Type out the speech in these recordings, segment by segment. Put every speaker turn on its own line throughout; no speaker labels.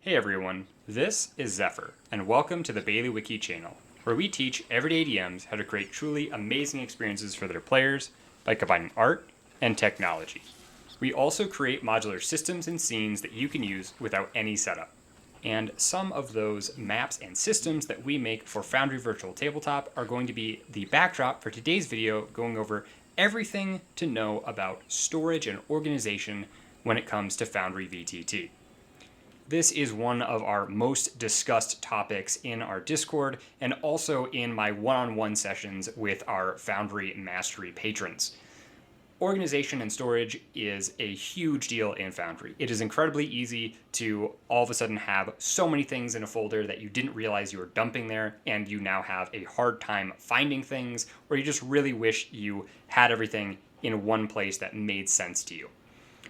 Hey everyone, this is Zephyr, and welcome to the Bailey Wiki channel, where we teach everyday DMs how to create truly amazing experiences for their players by combining art and technology. We also create modular systems and scenes that you can use without any setup. And some of those maps and systems that we make for Foundry Virtual Tabletop are going to be the backdrop for today's video, going over everything to know about storage and organization when it comes to Foundry VTT. This is one of our most discussed topics in our Discord and also in my one-on-one sessions with our Foundry Mastery patrons. Organization and storage is a huge deal in Foundry. It is incredibly easy to all of a sudden have so many things in a folder that you didn't realize you were dumping there, and you now have a hard time finding things, or you just really wish you had everything in one place that made sense to you.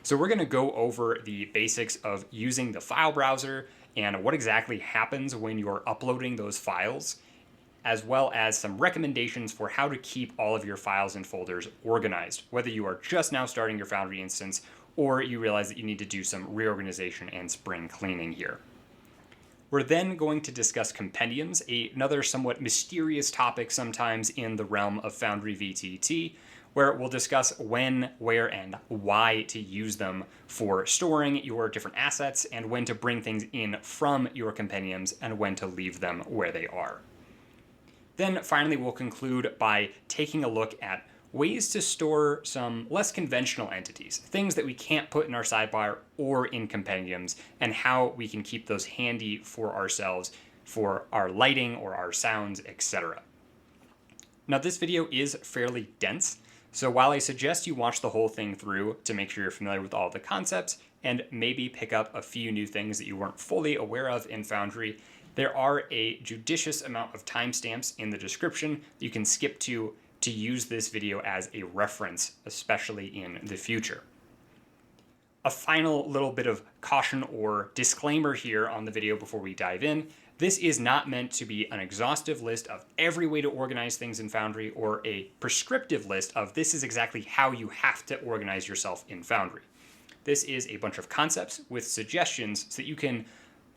So we're going to go over the basics of using the file browser and what exactly happens when you're uploading those files, as well as some recommendations for how to keep all of your files and folders organized, whether you are just now starting your Foundry instance or you realize that you need to do some reorganization and spring cleaning here. We're then going to discuss compendiums, another somewhat mysterious topic sometimes in the realm of Foundry VTT, where we'll discuss when, where, and why to use them for storing your different assets, and when to bring things in from your compendiums, and when to leave them where they are. Then finally, we'll conclude by taking a look at ways to store some less conventional entities, things that we can't put in our sidebar or in compendiums, and how we can keep those handy for ourselves for our lighting or our sounds, etc. Now, this video is fairly dense, so while I suggest you watch the whole thing through to make sure you're familiar with all the concepts and maybe pick up a few new things that you weren't fully aware of in Foundry, there are a judicious amount of timestamps in the description that you can skip to use this video as a reference, especially in the future. A final little bit of caution or disclaimer here on the video before we dive in. This is not meant to be an exhaustive list of every way to organize things in Foundry or a prescriptive list of this is exactly how you have to organize yourself in Foundry. This is a bunch of concepts with suggestions so that you can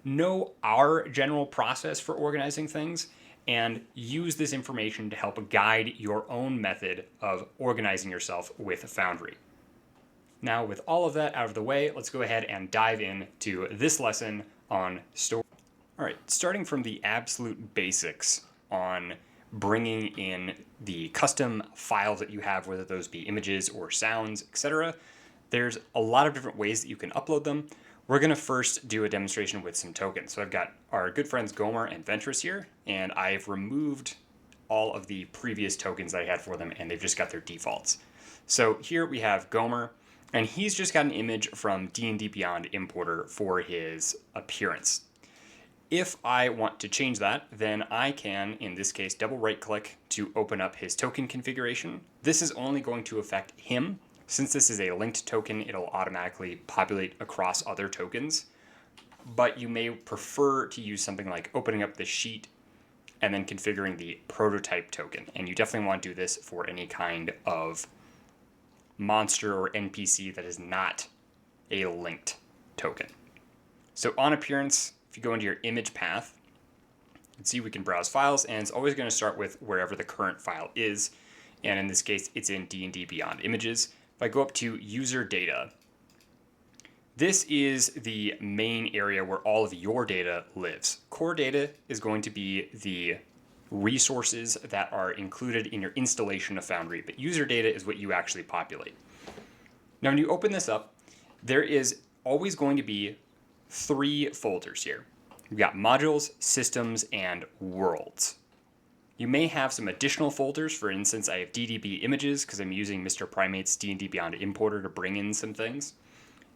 know our general process for organizing things and use this information to help guide your own method of organizing yourself with Foundry. Now, with all of that out of the way, let's go ahead and dive into this lesson on storage. All right, starting from the absolute basics on bringing in the custom files that you have, whether those be images or sounds, etc. There's a lot of different ways that you can upload them. We're going to first do a demonstration with some tokens. So I've got our good friends Gomer and Ventress here, and I've removed all of the previous tokens that I had for them, and they've just got their defaults. So here we have Gomer, and he's just got an image from D&D Beyond Importer for his appearance. If I want to change that, then I can, in this case, double right click to open up his token configuration. This is only going to affect him. Since this is a linked token, it'll automatically populate across other tokens. But you may prefer to use something like opening up the sheet and then configuring the prototype token. And you definitely want to do this for any kind of monster or NPC that is not a linked token. So on appearance, if you go into your image path, you can see we can browse files, and it's always going to start with wherever the current file is. And in this case, it's in D&D Beyond Images. If I go up to user data, this is the main area where all of your data lives. Core data is going to be the resources that are included in your installation of Foundry, but user data is what you actually populate. Now, when you open this up, there is always going to be 3 folders here. We've got modules, systems, and worlds. You may have some additional folders. For instance, I have DDB images because I'm using Mr. Primate's D&D Beyond Importer to bring in some things.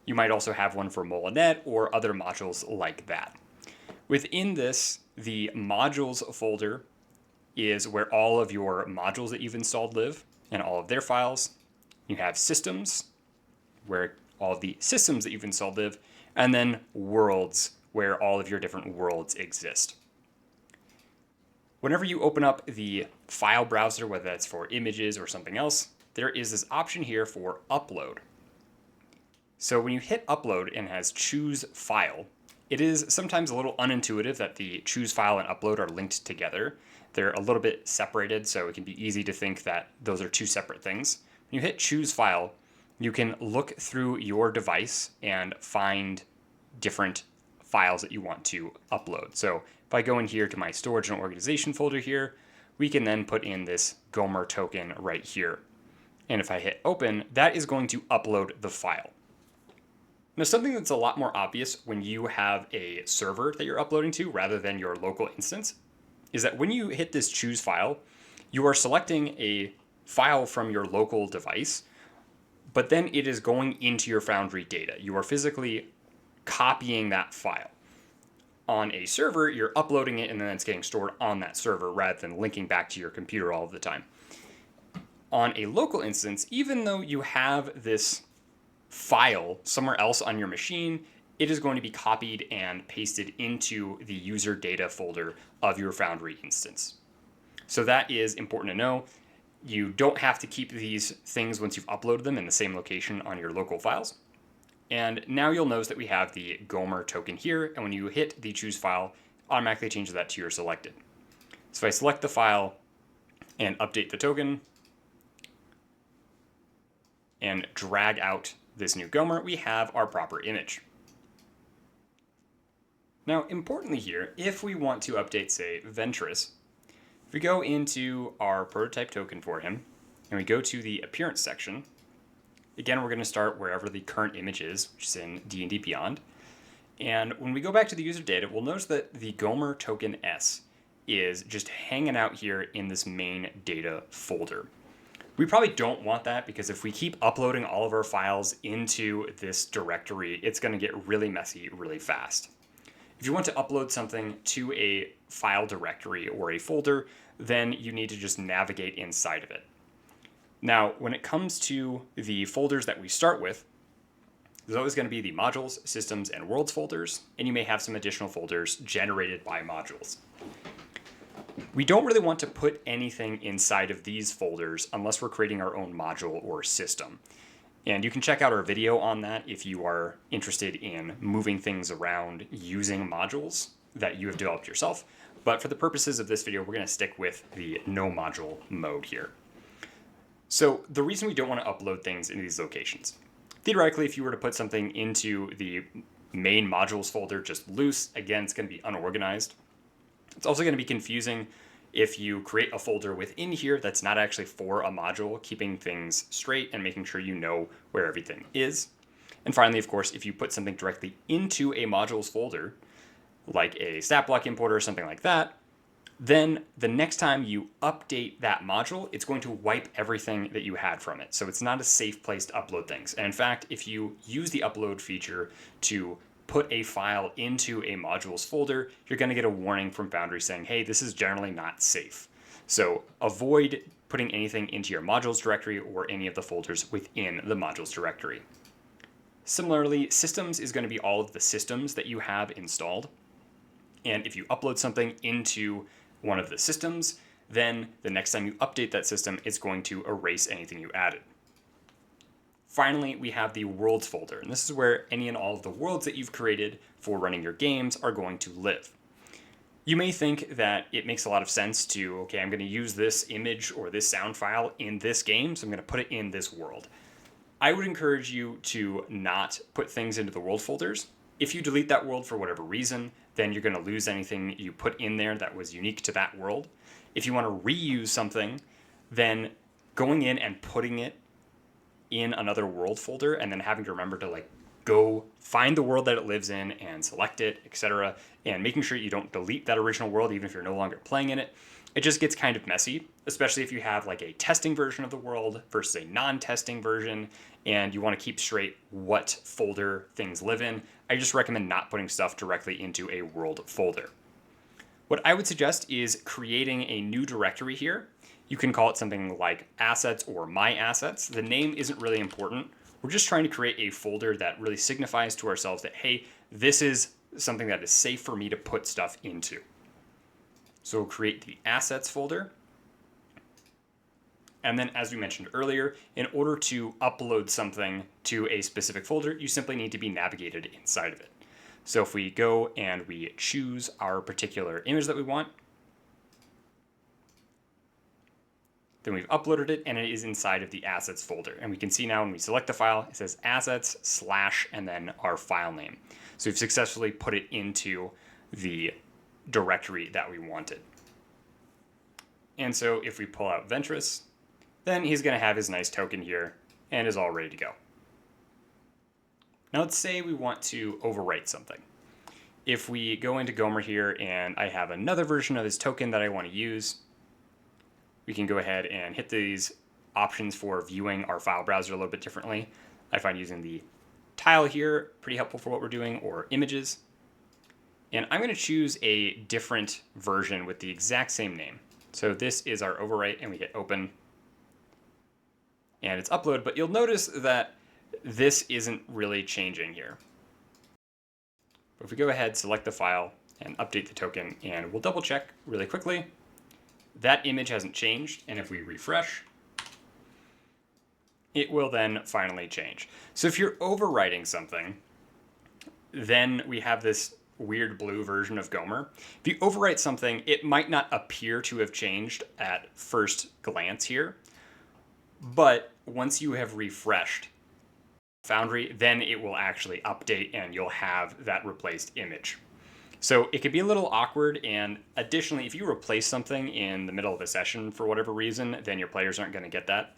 You might also have one for Molinet or other modules like that. Within this, the modules folder is where all of your modules that you've installed live and all of their files. You have systems, where all of the systems that you've installed live, and then worlds, where all of your different worlds exist. Whenever you open up the file browser, whether that's for images or something else, there is this option here for upload. So when you hit upload and it has choose file, It is sometimes a little unintuitive that the choose file and upload are linked together. They're a little bit separated, so it can be easy to think that those are two separate things. When you hit choose file, you can look through your device and find different files that you want to upload. So if I go in here to my storage and organization folder here, we can then put in this Gomer token right here. And if I hit open, that is going to upload the file. Now, something that's a lot more obvious when you have a server that you're uploading to rather than your local instance is that when you hit this choose file, you are selecting a file from your local device, but then it is going into your Foundry data. You are physically copying that file. On a server, you're uploading it and then it's getting stored on that server rather than linking back to your computer all of the time. On a local instance, even though you have this file somewhere else on your machine, it is going to be copied and pasted into the user data folder of your Foundry instance. So that is important to know. You don't have to keep these things once you've uploaded them in the same location on your local files. And now you'll notice that we have the Gomer token here, and when you hit the choose file, automatically changes that to your selected. So if I select the file and update the token and drag out this new Gomer, we have our proper image. Now, importantly here, if we want to update, say, Ventress, if we go into our prototype token for him, and we go to the appearance section, again, we're going to start wherever the current image is, which is in D&D Beyond. And when we go back to the user data, we'll notice that the Gomer token S is just hanging out here in this main data folder. We probably don't want that because if we keep uploading all of our files into this directory, it's going to get really messy really fast. If you want to upload something to a file directory or a folder, then you need to just navigate inside of it. Now, when it comes to the folders that we start with, there's always going to be the modules, systems, and worlds folders, and you may have some additional folders generated by modules. We don't really want to put anything inside of these folders unless we're creating our own module or system. And you can check out our video on that if you are interested in moving things around using modules that you have developed yourself. But for the purposes of this video, we're going to stick with the no module mode here. So the reason we don't want to upload things into these locations, theoretically, if you were to put something into the main modules folder just loose, again, it's going to be unorganized. It's also going to be confusing if you create a folder within here that's not actually for a module, keeping things straight and making sure you know where everything is. And finally, of course, if you put something directly into a modules folder, like a stat block importer or something like that, then the next time you update that module, it's going to wipe everything that you had from it. So it's not a safe place to upload things. And in fact, if you use the upload feature to put a file into a modules folder, you're going to get a warning from Foundry saying, hey, this is generally not safe. So avoid putting anything into your modules directory or any of the folders within the modules directory. Similarly, systems is going to be all of the systems that you have installed. And if you upload something into one of the systems, then the next time you update that system, it's going to erase anything you added. Finally, we have the worlds folder, and this is where any and all of the worlds that you've created for running your games are going to live. You may think that it makes a lot of sense to, okay, I'm going to use this image or this sound file in this game, so I'm going to put it in this world. I would encourage you to not put things into the world folders. If you delete that world for whatever reason, then you're going to lose anything you put in there that was unique to that world. If you want to reuse something, then going in and putting it in another world folder and then having to remember to go find the world that it lives in and select it, etc., and making sure you don't delete that original world even if you're no longer playing in it. It just gets kind of messy, especially if you have a testing version of the world versus a non-testing version, and you want to keep straight what folder things live in. I just recommend not putting stuff directly into a world folder. What I would suggest is creating a new directory here. You can call it something like assets or my assets. The name isn't really important. We're just trying to create a folder that really signifies to ourselves that, hey, this is something that is safe for me to put stuff into. So we'll create the assets folder. And then, as we mentioned earlier, in order to upload something to a specific folder, you simply need to be navigated inside of it. So if we go and we choose our particular image that we want, then we've uploaded it and it is inside of the assets folder. And we can see now when we select the file, it says assets / and then our file name. So we've successfully put it into the directory that we wanted. And so if we pull out Ventress, then he's going to have his nice token here and is all ready to go. Now let's say we want to overwrite something. If we go into Gomer here and I have another version of this token that I want to use, we can go ahead and hit these options for viewing our file browser a little bit differently. I find using the tile here pretty helpful for what we're doing, or images. And I'm going to choose a different version with the exact same name. So this is our overwrite, and we hit open. And it's upload, but you'll notice that this isn't really changing here. But if we go ahead, select the file, and update the token, and we'll double check really quickly, that image hasn't changed, and if we refresh, it will then finally change. So if you're overwriting something, then we have this weird blue version of Gomer. If you overwrite something, it might not appear to have changed at first glance here, but once you have refreshed Foundry, then it will actually update and you'll have that replaced image. So it could be a little awkward, and additionally, if you replace something in the middle of a session for whatever reason, then your players aren't going to get that.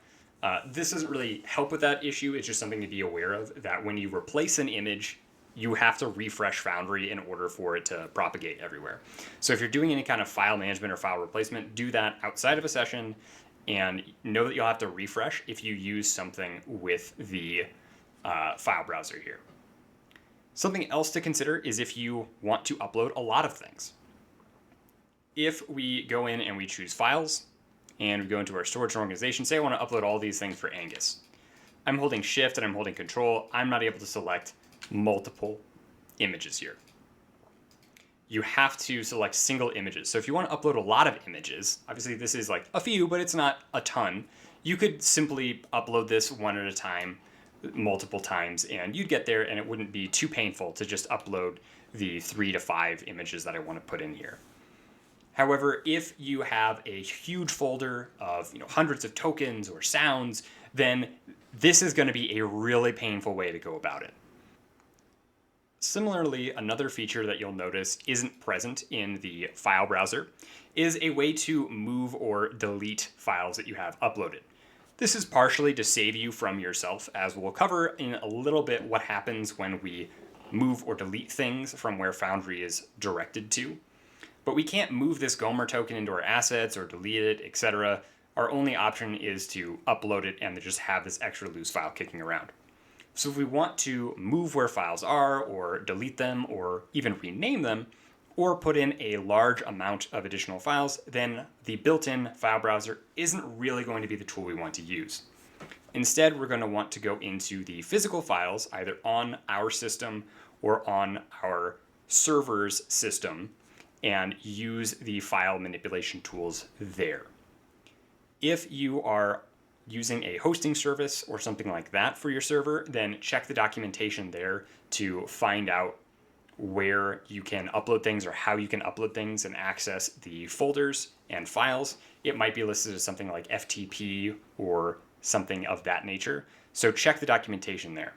This doesn't really help with that issue. It's just something to be aware of, that when you replace an image, you have to refresh Foundry in order for it to propagate everywhere. So if you're doing any kind of file management or file replacement, do that outside of a session, and know that you'll have to refresh if you use something with the file browser here. Something else to consider is if you want to upload a lot of things. If we go in and we choose files, and we go into our storage and organization, say I want to upload all these things for Angus. I'm holding shift and I'm holding control. I'm not able to select multiple images here. You have to select single images. So if you want to upload a lot of images, obviously this is like a few, but it's not a ton. You could simply upload this one at a time, multiple times, and you'd get there, and it wouldn't be too painful to just upload the 3 to 5 images that I want to put in here. However, if you have a huge folder of hundreds of tokens or sounds, then this is going to be a really painful way to go about it. Similarly, another feature that you'll notice isn't present in the file browser is a way to move or delete files that you have uploaded. This is partially to save you from yourself, as we'll cover in a little bit what happens when we move or delete things from where Foundry is directed to. But we can't move this Gomer token into our assets or delete it, etc. Our only option is to upload it and just have this extra loose file kicking around. So if we want to move where files are, or delete them, or even rename them, or put in a large amount of additional files, then the built-in file browser isn't really going to be the tool we want to use. Instead, we're going to want to go into the physical files, either on our system or on our server's system, and use the file manipulation tools there. If you are using a hosting service or something like that for your server, then check the documentation there to find out where you can upload things or how you can upload things and access the folders and files. It might be listed as something like FTP or something of that nature. So check the documentation there.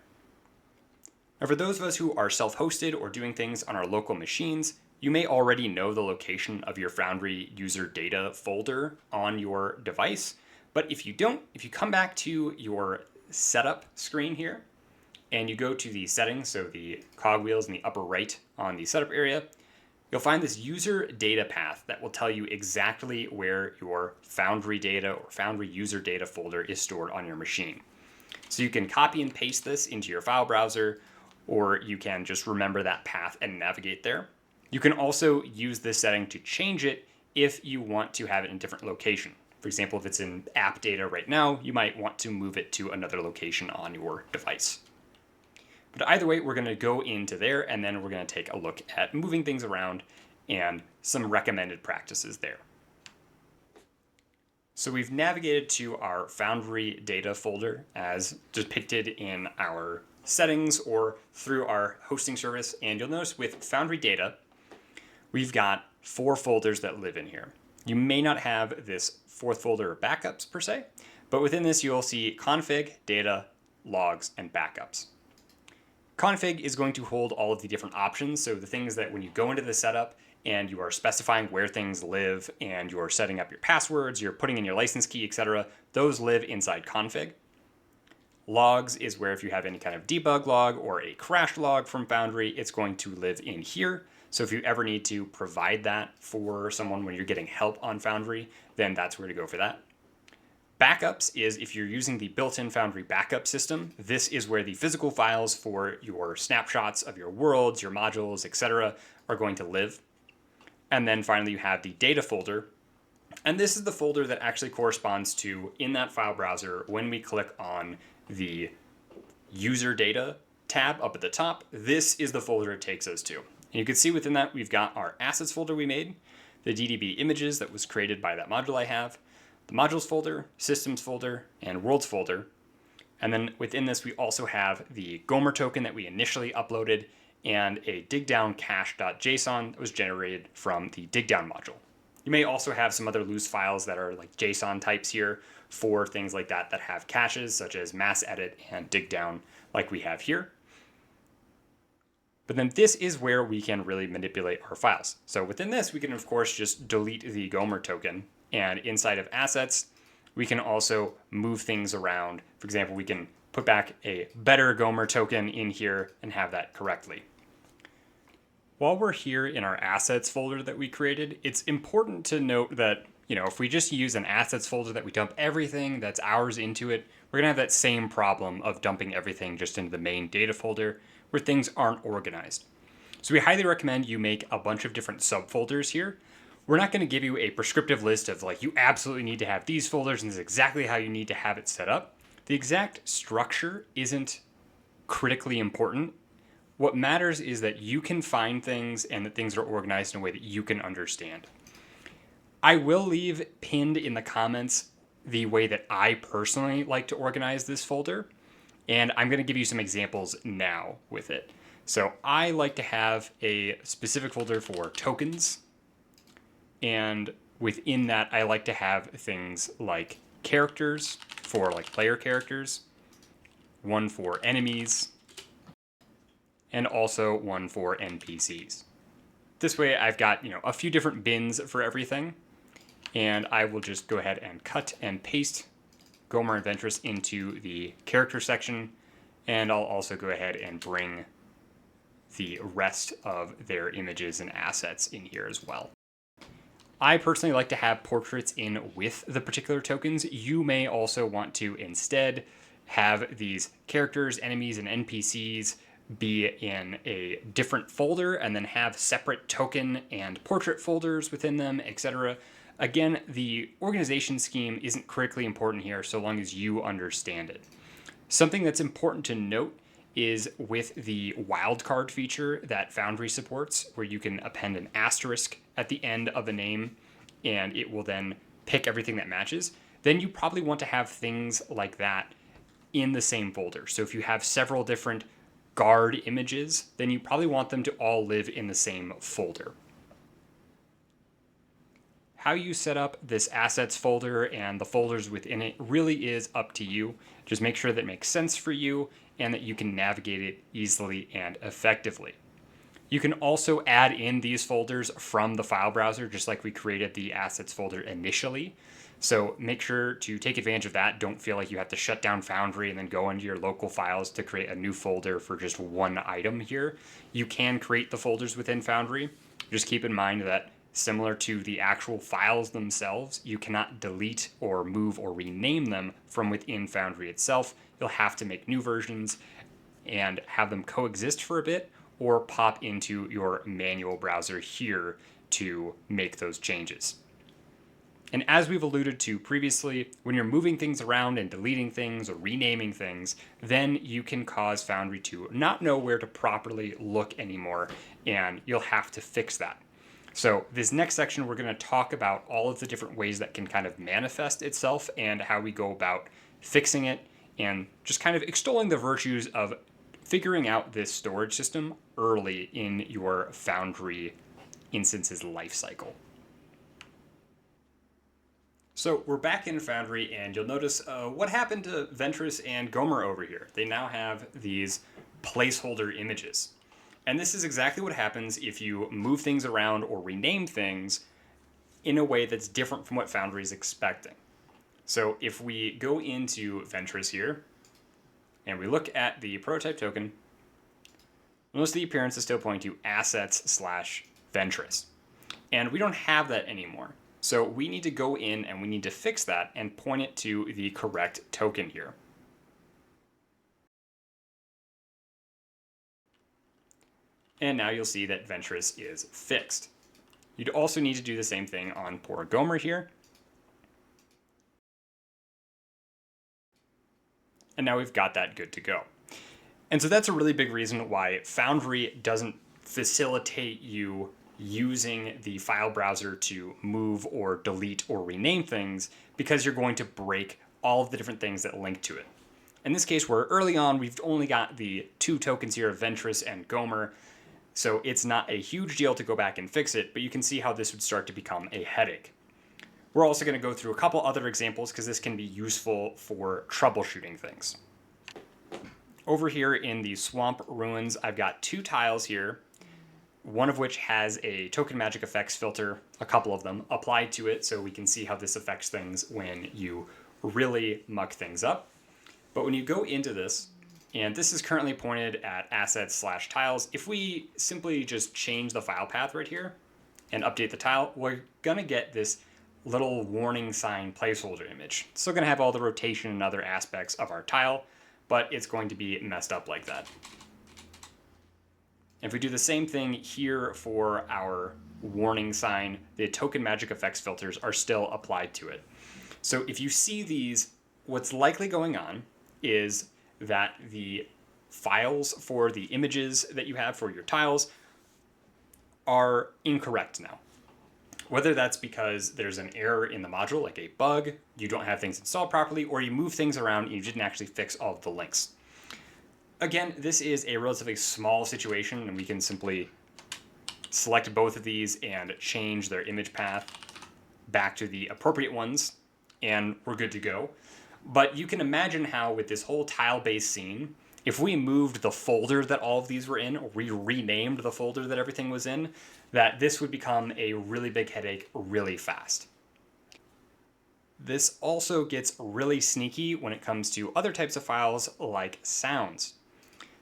Now, for those of us who are self-hosted or doing things on our local machines, you may already know the location of your Foundry user data folder on your device. But if you don't, if you come back to your setup screen here, and you go to the settings, so the cogwheels in the upper right on the setup area, you'll find this user data path that will tell you exactly where your Foundry data or Foundry user data folder is stored on your machine. So you can copy and paste this into your file browser, or you can just remember that path and navigate there. You can also use this setting to change it if you want to have it in a different location. For example, if it's in app data right now, you might want to move it to another location on your device. But either way, we're going to go into there, and then we're going to take a look at moving things around and some recommended practices there. So we've navigated to our Foundry data folder as depicted in our settings or through our hosting service. And you'll notice with Foundry data, we've got 4 folders that live in here. You may not have this 4th folder of backups per se, but within this you'll see config, data, logs, and backups. Config is going to hold all of the different options, so the things that when you go into the setup and you are specifying where things live and you're setting up your passwords, you're putting in your license key, etc., those live inside config. Logs is where if you have any kind of debug log or a crash log from Foundry, it's going to live in here. So if you ever need to provide that for someone when you're getting help on Foundry, then that's where to go for that. Backups is if you're using the built-in Foundry backup system, this is where the physical files for your snapshots of your worlds, your modules, etc. are going to live. And then finally you have the data folder. And this is the folder that actually corresponds to, in that file browser, when we click on the user data tab up at the top, this is the folder it takes us to. And you can see within that we've got our assets folder we made, the DDB images that was created by that module I have, the modules folder, systems folder, and worlds folder. And then within this, we also have the Gomer token that we initially uploaded and a digdown cache.json that was generated from the digdown module. You may also have some other loose files that are like JSON types here for things like that that have caches, such as mass edit and digdown like we have here. But then this is where we can really manipulate our files. So within this, we can of course just delete the Gomer token. And inside of assets, we can also move things around. For example, we can put back a better Gomer token in here and have that correctly. While we're here in our assets folder that we created, it's important to note that, if we just use an assets folder that we dump everything that's ours into it, we're gonna have that same problem of dumping everything just into the main data folder where things aren't organized. So we highly recommend you make a bunch of different subfolders here. We're not gonna give you a prescriptive list of you absolutely need to have these folders and this is exactly how you need to have it set up. The exact structure isn't critically important. What matters is that you can find things and that things are organized in a way that you can understand. I will leave pinned in the comments the way that I personally like to organize this folder, and I'm going to give you some examples now with it. So I like to have a specific folder for tokens, and within that I like to have things like characters for player characters, one for enemies, and also one for NPCs. This way I've got, a few different bins for everything, and I will just go ahead and cut and paste Gomer and Ventress into the character section, and I'll also go ahead and bring the rest of their images and assets in here as well. I personally like to have portraits in with the particular tokens. You may also want to instead have these characters, enemies, and NPCs be in a different folder and then have separate token and portrait folders within them, etc. Again, the organization scheme isn't critically important here so long as you understand it. Something that's important to note is with the wildcard feature that Foundry supports, where you can append an asterisk at the end of a name and it will then pick everything that matches, then you probably want to have things like that in the same folder. So if you have several different guard images, then you probably want them to all live in the same folder. How you set up this assets folder and the folders within it really is up to you. Just make sure that it makes sense for you and that you can navigate it easily and effectively. You can also add in these folders from the file browser, just like we created the assets folder initially. So make sure to take advantage of that. Don't feel like you have to shut down Foundry and then go into your local files to create a new folder for just one item here. You can create the folders within Foundry. Just keep in mind that similar to the actual files themselves, you cannot delete or move or rename them from within Foundry itself. You'll have to make new versions and have them coexist for a bit or pop into your manual browser here to make those changes. And as we've alluded to previously, when you're moving things around and deleting things or renaming things, then you can cause Foundry to not know where to properly look anymore, and you'll have to fix that. So this next section, we're going to talk about all of the different ways that can kind of manifest itself and how we go about fixing it and just kind of extolling the virtues of figuring out this storage system early in your Foundry instance's life cycle. So we're back in Foundry, and you'll notice what happened to Ventress and Gomer over here. They now have these placeholder images. And this is exactly what happens if you move things around or rename things in a way that's different from what Foundry is expecting. So if we go into Ventress here, and we look at the prototype token, notice the appearance is still pointing to assets/Ventress. And we don't have that anymore. So we need to go in and we need to fix that and point it to the correct token here. And now you'll see that Ventress is fixed. You'd also need to do the same thing on poor Gomer here. And now we've got that good to go. And so that's a really big reason why Foundry doesn't facilitate you using the file browser to move or delete or rename things, because you're going to break all of the different things that link to it. In this case, where early on we've only got the two tokens here of Ventress and Gomer, so it's not a huge deal to go back and fix it, but you can see how this would start to become a headache. We're also going to go through a couple other examples because this can be useful for troubleshooting things. Over here in the Swamp Ruins, I've got two tiles here, one of which has a token magic effects filter, a couple of them, applied to it so we can see how this affects things when you really muck things up. But when you go into this, and this is currently pointed at assets/tiles, if we simply just change the file path right here and update the tile, we're going to get this little warning sign placeholder image. It's still going to have all the rotation and other aspects of our tile, but it's going to be messed up like that. If we do the same thing here for our warning sign, the token magic effects filters are still applied to it. So if you see these, what's likely going on is that the files for the images that you have for your tiles are incorrect now. Whether that's because there's an error in the module, like a bug, you don't have things installed properly, or you move things around and you didn't actually fix all of the links. Again, this is a relatively small situation, and we can simply select both of these and change their image path back to the appropriate ones, and we're good to go. But you can imagine how with this whole tile-based scene, if we moved the folder that all of these were in, or we renamed the folder that everything was in, that this would become a really big headache really fast. This also gets really sneaky when it comes to other types of files like sounds.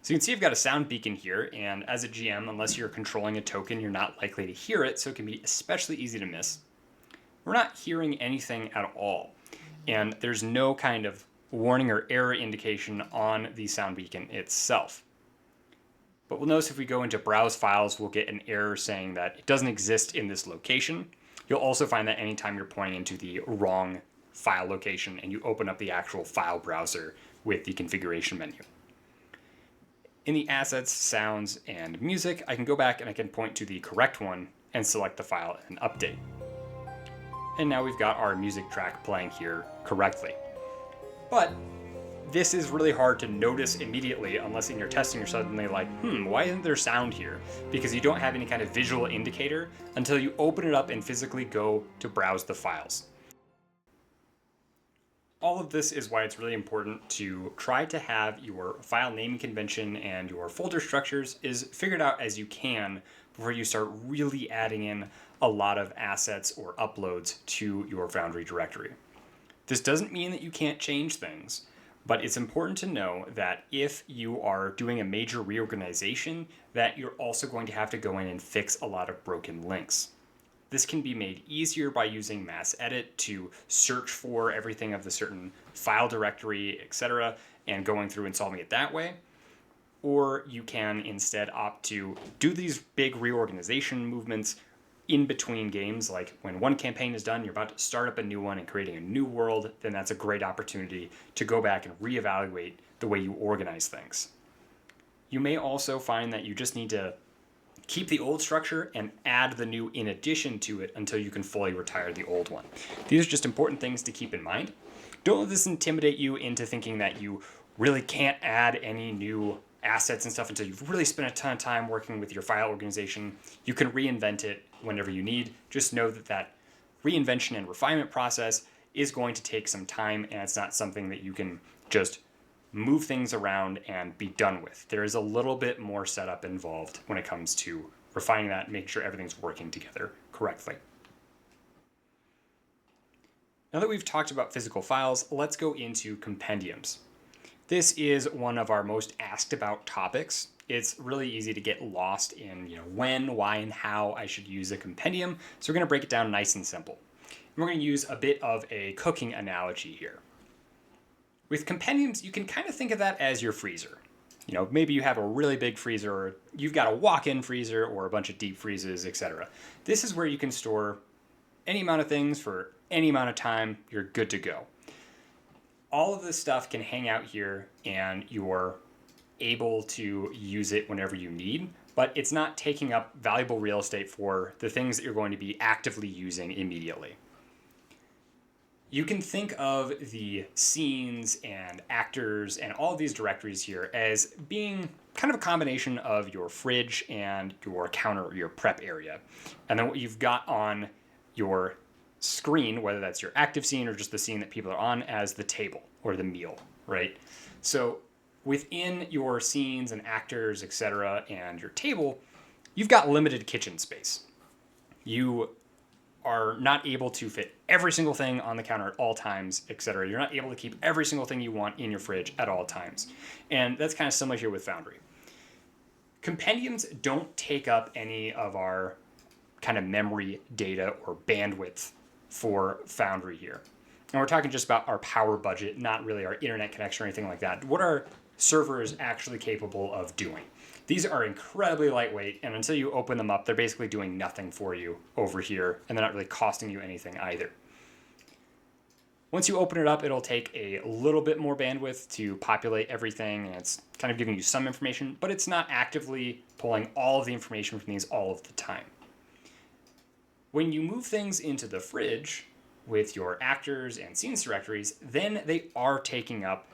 So you can see I've got a sound beacon here, and as a GM, unless you're controlling a token, you're not likely to hear it, so it can be especially easy to miss. We're not hearing anything at all, and there's no kind of warning or error indication on the sound beacon itself. But we'll notice if we go into browse files, we'll get an error saying that it doesn't exist in this location. You'll also find that anytime you're pointing into the wrong file location and you open up the actual file browser with the configuration menu. In the assets, sounds, and music, I can go back and I can point to the correct one and select the file and update. And now we've got our music track playing here correctly. But this is really hard to notice immediately unless in your testing you're suddenly like, why isn't there sound here? Because you don't have any kind of visual indicator until you open it up and physically go to browse the files. All of this is why it's really important to try to have your file naming convention and your folder structures is figured out as you can before you start really adding in a lot of assets or uploads to your Foundry directory. This doesn't mean that you can't change things, but it's important to know that if you are doing a major reorganization, that you're also going to have to go in and fix a lot of broken links. This can be made easier by using mass edit to search for everything of the certain file directory, etc., and going through and solving it that way. Or you can instead opt to do these big reorganization movements in between games, like when one campaign is done, you're about to start up a new one and creating a new world, then that's a great opportunity to go back and reevaluate the way you organize things. You may also find that you just need to keep the old structure and add the new in addition to it until you can fully retire the old one. These are just important things to keep in mind. Don't let this intimidate you into thinking that you really can't add any new assets and stuff until you've really spent a ton of time working with your file organization. You can reinvent it whenever you need. Just know that that reinvention and refinement process is going to take some time, and it's not something that you can just move things around and be done with. There is a little bit more setup involved when it comes to refining that and making sure everything's working together correctly. Now that we've talked about physical files, let's go into compendiums. This is one of our most asked about topics. It's really easy to get lost in when, why, and how I should use a compendium, so we're going to break it down nice and simple. And we're going to use a bit of a cooking analogy here. With compendiums, you can kind of think of that as your freezer. Maybe you have a really big freezer, or you've got a walk-in freezer, or a bunch of deep freezes, etc. This is where you can store any amount of things for any amount of time. You're good to go. All of this stuff can hang out here, and you're able to use it whenever you need, but it's not taking up valuable real estate for the things that you're going to be actively using immediately. You can think of the scenes and actors and all of these directories here as being kind of a combination of your fridge and your counter, or your prep area. And then what you've got on your screen, whether that's your active scene or just the scene that people are on, as the table or the meal, right? So within your scenes and actors, etc., and your table, you've got limited kitchen space. You are not able to fit every single thing on the counter at all times, etc. You're not able to keep every single thing you want in your fridge at all times. And that's kind of similar here with Foundry. Compendiums don't take up any of our kind of memory data or bandwidth for Foundry here. And we're talking just about our power budget, not really our internet connection or anything like that. What are servers actually capable of doing? These are incredibly lightweight, and until you open them up, they're basically doing nothing for you over here, and they're not really costing you anything either. Once you open it up, it'll take a little bit more bandwidth to populate everything, and it's kind of giving you some information, but it's not actively pulling all of the information from these all of the time. When you move things into the fridge with your actors and scenes directories, then they are taking up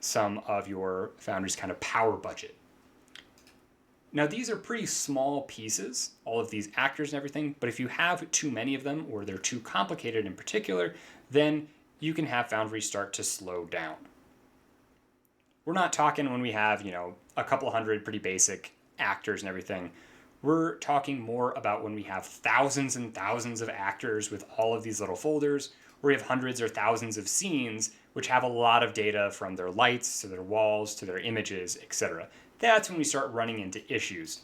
some of your Foundry's kind of power budget. Now, these are pretty small pieces, all of these actors and everything, but if you have too many of them, or they're too complicated in particular, then you can have Foundry start to slow down. We're not talking when we have, a couple hundred pretty basic actors and everything. We're talking more about when we have thousands and thousands of actors with all of these little folders, where we have hundreds or thousands of scenes, which have a lot of data from their lights to their walls to their images, etc. That's when we start running into issues.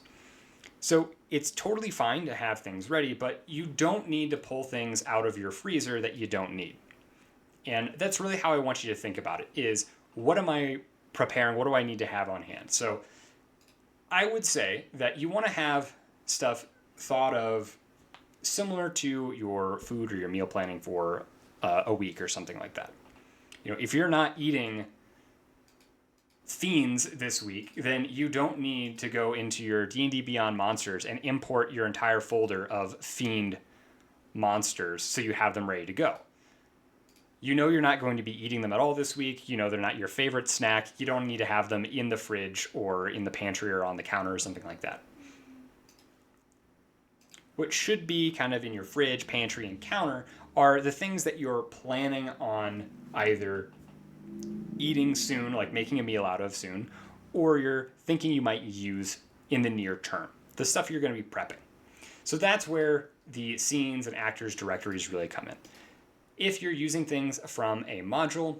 So it's totally fine to have things ready, but you don't need to pull things out of your freezer that you don't need. And that's really how I want you to think about it, is what am I preparing? What do I need to have on hand? So I would say that you want to have stuff thought of similar to your food or your meal planning for a week or something like that. If you're not eating Fiends this week, then you don't need to go into your D&D Beyond monsters and import your entire folder of Fiend monsters so you have them ready to go. You're not going to be eating them at all this week. They're not your favorite snack. You don't need to have them in the fridge or in the pantry or on the counter or something like that. What should be kind of in your fridge, pantry, and counter are the things that you're planning on either eating soon, like making a meal out of soon, or you're thinking you might use in the near term, the stuff you're going to be prepping. So that's where the scenes and actors directories really come in. If you're using things from a module,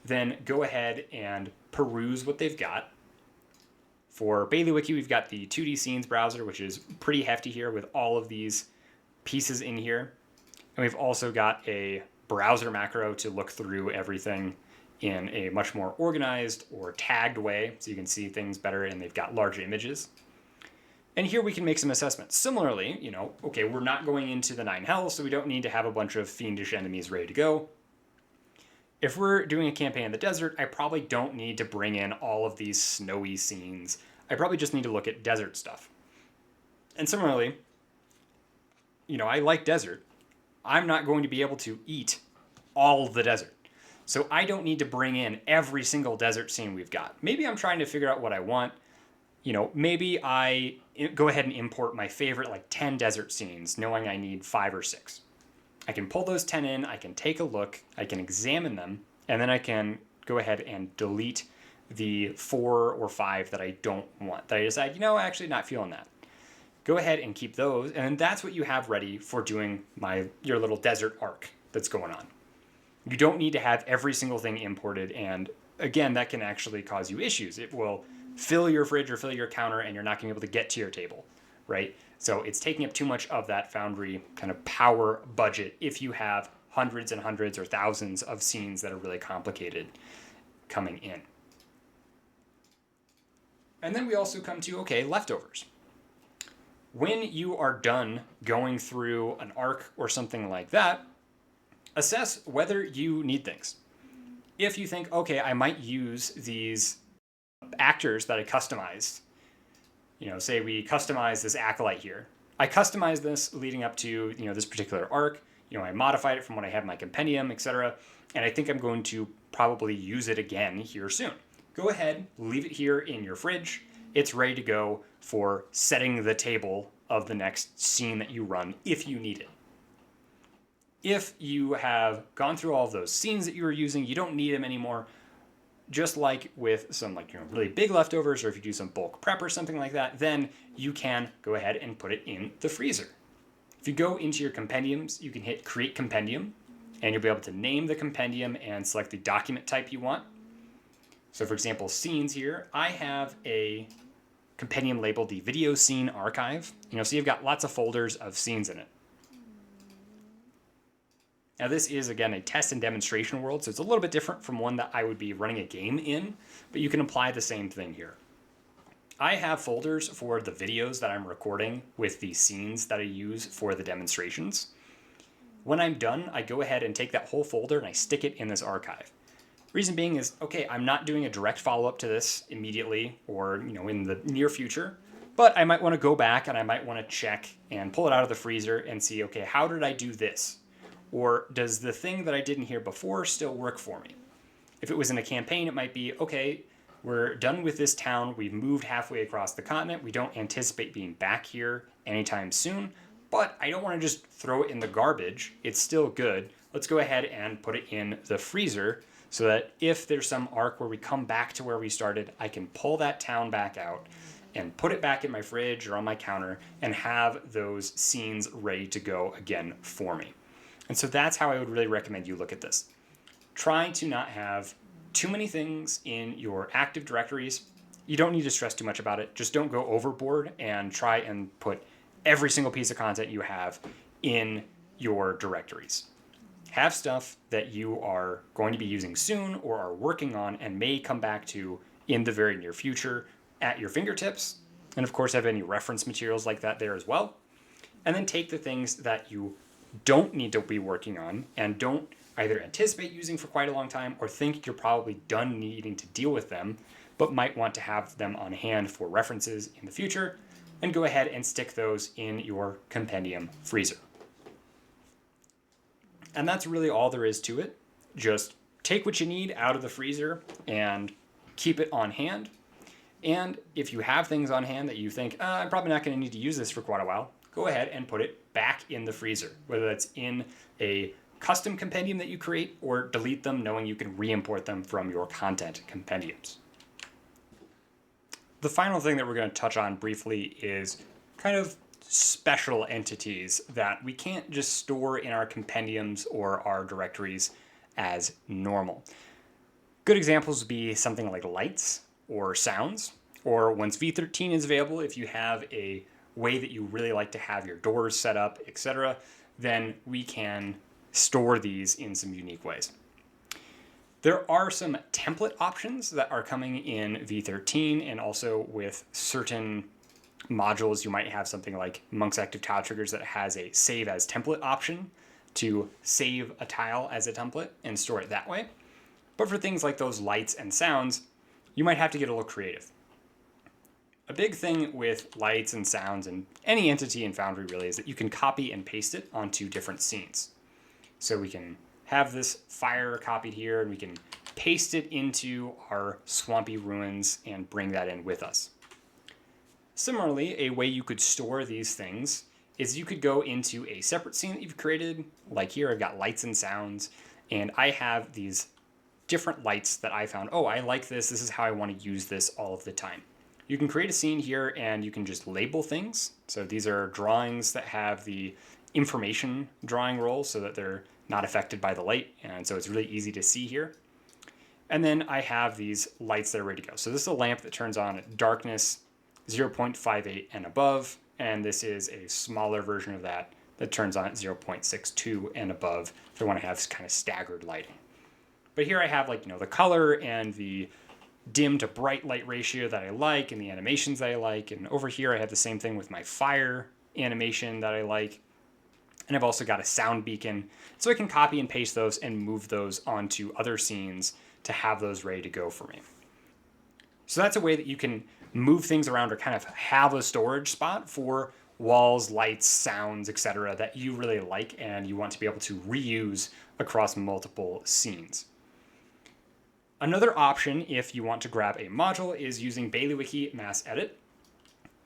then go ahead and peruse what they've got. For Bailiwiki, we've got the 2D scenes browser, which is pretty hefty here with all of these pieces in here. And we've also got a browser macro to look through everything in a much more organized or tagged way, so you can see things better, and they've got larger images. And here we can make some assessments. Similarly, okay, we're not going into the 9 hells, so we don't need to have a bunch of fiendish enemies ready to go. If we're doing a campaign in the desert, I probably don't need to bring in all of these snowy scenes. I probably just need to look at desert stuff. And similarly, I like desert. I'm not going to be able to eat all of the desert. So I don't need to bring in every single desert scene we've got. Maybe I'm trying to figure out what I want. Maybe I go ahead and import my favorite 10 desert scenes, knowing I need 5 or 6. I can pull those 10 in, I can take a look, I can examine them, and then I can go ahead and delete the 4 or 5 that I don't want, that I decide, actually not feeling that. Go ahead and keep those, and that's what you have ready for doing your little desert arc that's going on. You don't need to have every single thing imported, and again, that can actually cause you issues. It will fill your fridge or fill your counter, and you're not going to be able to get to your table, right? So it's taking up too much of that Foundry kind of power budget if you have hundreds and hundreds or thousands of scenes that are really complicated coming in. And then we also come to, leftovers. When you are done going through an arc or something like that, assess whether you need things. If you think, I might use these actors that I customized, say we customize this acolyte here. I customized this leading up to, this particular arc. I modified it from what I have in my compendium, etc. And I think I'm going to probably use it again here soon. Go ahead, leave it here in your fridge. It's ready to go for setting the table of the next scene that you run if you need it. If you have gone through all of those scenes that you were using, you don't need them anymore. Just like with some really big leftovers, or if you do some bulk prep or something like that, then you can go ahead and put it in the freezer. If you go into your compendiums, you can hit Create Compendium, and you'll be able to name the compendium and select the document type you want. So for example, scenes here, I have a compendium labeled the Video Scene Archive. So you've got lots of folders of scenes in it. Now this is, again, a test and demonstration world, so it's a little bit different from one that I would be running a game in, but you can apply the same thing here. I have folders for the videos that I'm recording with the scenes that I use for the demonstrations. When I'm done, I go ahead and take that whole folder and I stick it in this archive. Reason being is, I'm not doing a direct follow-up to this immediately or, in the near future, but I might want to go back and I might want to check and pull it out of the freezer and see, how did I do this? Or does the thing that I did in here before still work for me? If it was in a campaign, it might be, we're done with this town. We've moved halfway across the continent. We don't anticipate being back here anytime soon, but I don't want to just throw it in the garbage. It's still good. Let's go ahead and put it in the freezer so that if there's some arc where we come back to where we started, I can pull that town back out and put it back in my fridge or on my counter and have those scenes ready to go again for me. And so that's how I would really recommend you look at this. Try to not have too many things in your Active Directories. You don't need to stress too much about it. Just don't go overboard and try and put every single piece of content you have in your directories. Have stuff that you are going to be using soon or are working on and may come back to in the very near future at your fingertips. And of course, have any reference materials like that there as well. And then take the things that you don't need to be working on and don't either anticipate using for quite a long time or think you're probably done needing to deal with them, but might want to have them on hand for references in the future, and go ahead and stick those in your compendium freezer. And that's really all there is to it. Just take what you need out of the freezer and keep it on hand. And if you have things on hand that you think, I'm probably not going to need to use this for quite a while, go ahead and put it back in the freezer, whether that's in a custom compendium that you create or delete them knowing you can re-import them from your content compendiums. The final thing that we're going to touch on briefly is kind of special entities that we can't just store in our compendiums or our directories as normal. Good examples would be something like lights or sounds, or once v13 is available, if you have a way that you really like to have your doors set up, etc., then we can store these in some unique ways. There are some template options that are coming in v13, and also with certain modules, you might have something like Monk's Active Tile Triggers that has a save as template option to save a tile as a template and store it that way. But for things like those lights and sounds, you might have to get a little creative. A big thing with lights and sounds and any entity in Foundry really is that you can copy and paste it onto different scenes. So we can have this fire copied here and we can paste it into our swampy ruins and bring that in with us. Similarly, a way you could store these things is you could go into a separate scene that you've created. Like here, I've got lights and sounds, and I have these different lights that I found. Oh, I like this. This is how I want to use this all of the time. You can create a scene here and you can just label things. So these are drawings that have the information drawing role so that they're not affected by the light. And so it's really easy to see here. And then I have these lights that are ready to go. So this is a lamp that turns on at darkness 0.58 and above. And this is a smaller version of that that turns on at 0.62 and above if I want to have kind of staggered lighting. But here I have like, the color and the dim to bright light ratio that I like and the animations that I like. And over here I have the same thing with my fire animation that I like. And I've also got a sound beacon. So I can copy and paste those and move those onto other scenes to have those ready to go for me. So that's a way that you can move things around or kind of have a storage spot for walls, lights, sounds, etc. that you really like and you want to be able to reuse across multiple scenes. Another option, if you want to grab a module, is using Bailiwiki Mass Edit.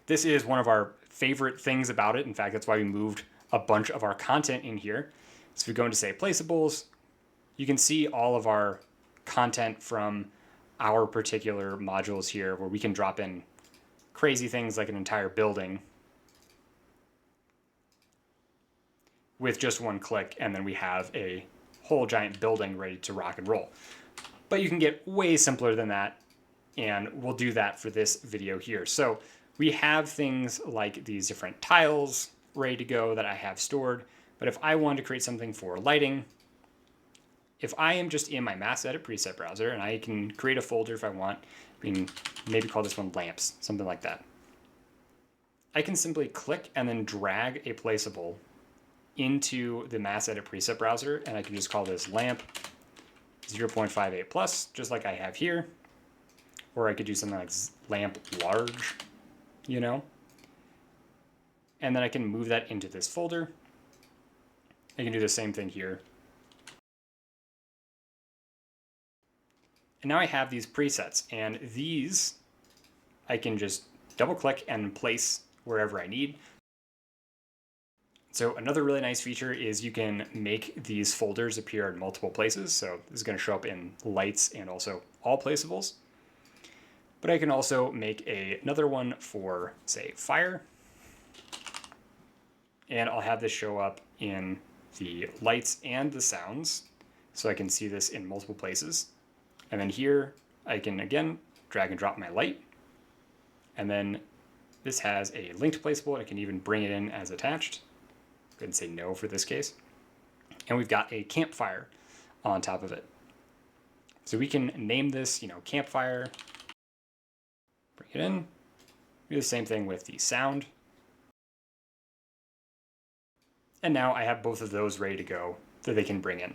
This is one of our favorite things about it. In fact, that's why we moved a bunch of our content in here. So if we go into, say, Placeables, you can see all of our content from our particular modules here where we can drop in crazy things like an entire building with just one click, and then we have a whole giant building ready to rock and roll. But you can get way simpler than that, and we'll do that for this video here. So we have things like these different tiles ready to go that I have stored, but if I wanted to create something for lighting, if I am just in my Mass Edit preset browser, and I can create a folder if I want, maybe call this one lamps, something like that. I can simply click and then drag a placeable into the Mass Edit preset browser, and I can just call this lamp 0.58 plus, just like I have here. Or I could do something like lamp large, And then I can move that into this folder. I can do the same thing here. And now I have these presets, and these I can just double click and place wherever I need. So another really nice feature is you can make these folders appear in multiple places. So this is going to show up in lights and also all placeables. But I can also make another one for, say, fire. And I'll have this show up in the lights and the sounds. So I can see this in multiple places. And then here I can, again, drag and drop my light. And then this has a linked placeable. I can even bring it in as attached. Go ahead and say no for this case. And we've got a campfire on top of it. So we can name this, campfire. Bring it in. Do the same thing with the sound. And now I have both of those ready to go that they can bring in.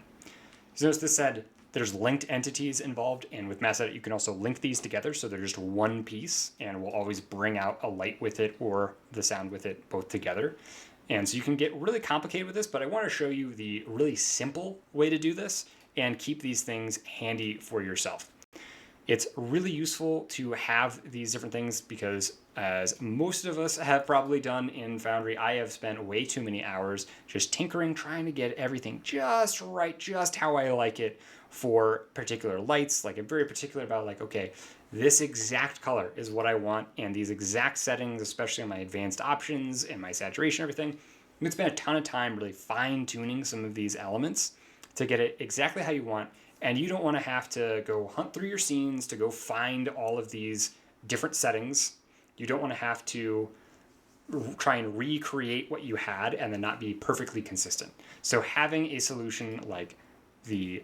So notice this said there's linked entities involved, and with Mass Edit you can also link these together so they're just one piece, and we'll always bring out a light with it or the sound with it both together. And so you can get really complicated with this, but I want to show you the really simple way to do this and keep these things handy for yourself. It's really useful to have these different things because, as most of us have probably done in Foundry, I have spent way too many hours just tinkering, trying to get everything just right, just how I like it for particular lights. Like, I'm very particular about, like, okay, this exact color is what I want, and these exact settings, especially on my advanced options and my saturation, everything. It's been a ton of time really fine-tuning some of these elements to get it exactly how you want. And you don't want to have to go hunt through your scenes to go find all of these different settings. You don't want to have to try and recreate what you had and then not be perfectly consistent. So having a solution like the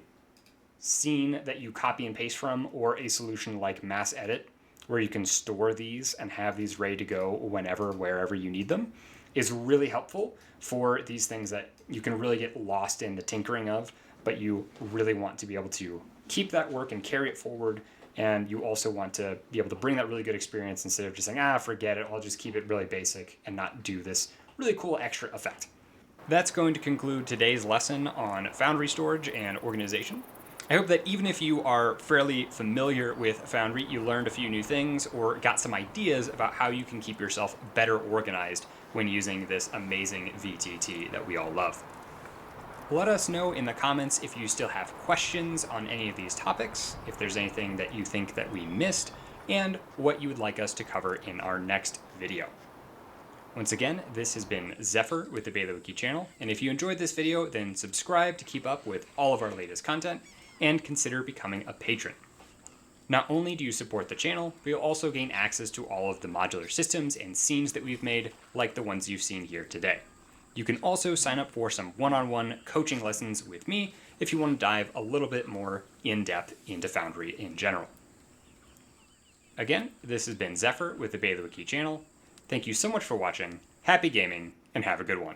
scene that you copy and paste from, or a solution like Mass Edit, where you can store these and have these ready to go whenever, wherever you need them, is really helpful for these things that you can really get lost in the tinkering of, but you really want to be able to keep that work and carry it forward And you also want to be able to bring that really good experience instead of just saying, forget it, I'll just keep it really basic and not do this really cool extra effect. That's going to conclude today's lesson on Foundry storage and organization. I hope that even if you are fairly familiar with Foundry, you learned a few new things or got some ideas about how you can keep yourself better organized when using this amazing VTT that we all love. Let us know in the comments if you still have questions on any of these topics, if there's anything that you think that we missed, and what you would like us to cover in our next video. Once again, this has been Zephyr with the Bailey Wiki channel, and if you enjoyed this video, then subscribe to keep up with all of our latest content, and consider becoming a patron. Not only do you support the channel, but you'll also gain access to all of the modular systems and scenes that we've made, like the ones you've seen here today. You can also sign up for some one-on-one coaching lessons with me if you want to dive a little bit more in-depth into Foundry in general. Again, this has been Zephyr with the Bailey Wiki channel. Thank you so much for watching, happy gaming, and have a good one.